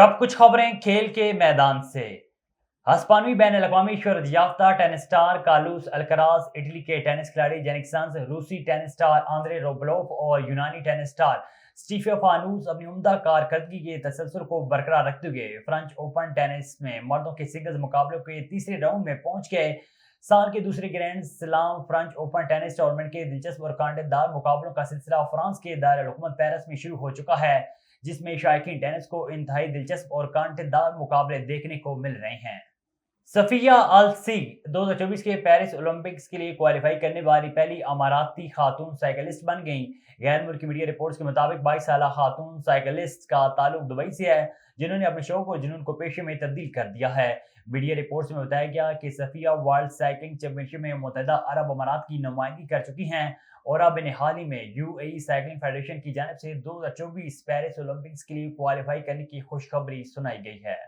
अब कुछ खबरें खेल के मैदान से। हस्पानवी बैन अवी शोहरत याफ्ता tennis star Carlos Alcaraz, Italy के टेनिस खिलाड़ी जेनिक सिनर, रूसी टेनिस स्टार आंद्रे रूबलेव और यूनानी टेनिस स्टार स्टीफानोस अपनी उम्दा कारकर्दगी के तसलसल को बरकरार रखते हुए फ्रेंच ओपन टेनिस में मर्दों के सिंगल्स मुकाबलों के तीसरे राउंड में पहुंच गए। साल के दूसरे grand slam French open tennis tournament के दिलचस्प और कांटेदार मुकाबलों का सिलसिला फ्रांस के दारुल हुकूमत पेरिस में शुरू हो चुका है, जिसमें शायकीन टेनिस को इंतहाई दिलचस्प और कांटेदार मुकाबले देखने को मिल रहे हैं। सफिया अल सी 2024 के पेरिस ओलंपिक्स के लिए क्वालिफाई करने वाली पहली अमाराती खातून साइकिलिस्ट बन गईं। गैर मुल्की मीडिया रिपोर्ट्स के मुताबिक 22 साल खातून साइकिलिस्ट का ताल्लुक दुबई से है, जिन्होंने अपने शौक और जुनून को पेशे में तब्दील कर दिया है। मीडिया रिपोर्ट्स में बताया गया कि सफिया वर्ल्ड साइकिलिंग चैंपियनशिप में मुत्तहदा अरब अमारात की नुमाइंदगी कर चुकी हैं और अब इन्हें हाल ही में यूएई साइकिलिंग फेडरेशन की जानिब से 2024 पेरिस ओलंपिक्स के लिए क्वालिफाई करने की खुशखबरी सुनाई गई है।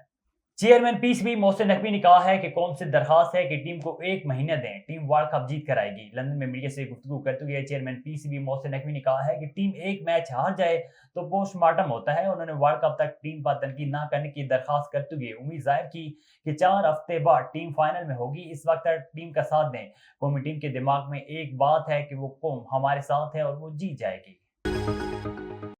चेयरमैन पीसीबी मोहसिन नकवी ने कहा है कि कौम से दरखास्त है कि टीम को 1 महीना दें, टीम वर्ल्ड कप जीत कर आएगी। लंदन में मीडिया से गुफ्तगू करते हुए चेयरमैन पीसीबी मोहसिन नकवी ने कहा है कि टीम एक मैच हार जाए तो पोस्टमार्टम होता है। उन्होंने वर्ल्ड कप तक टीम पर तनकीद न करने की दरखास्त करते हुए उम्मीद जाहिर की कि 4 हफ्ते बाद टीम फाइनल में होगी। इस वक्त तक टीम का साथ दें। कौमी टीम के दिमाग में एक बात है कि वो कौम हमारे साथ है और वो जीत जाएगी।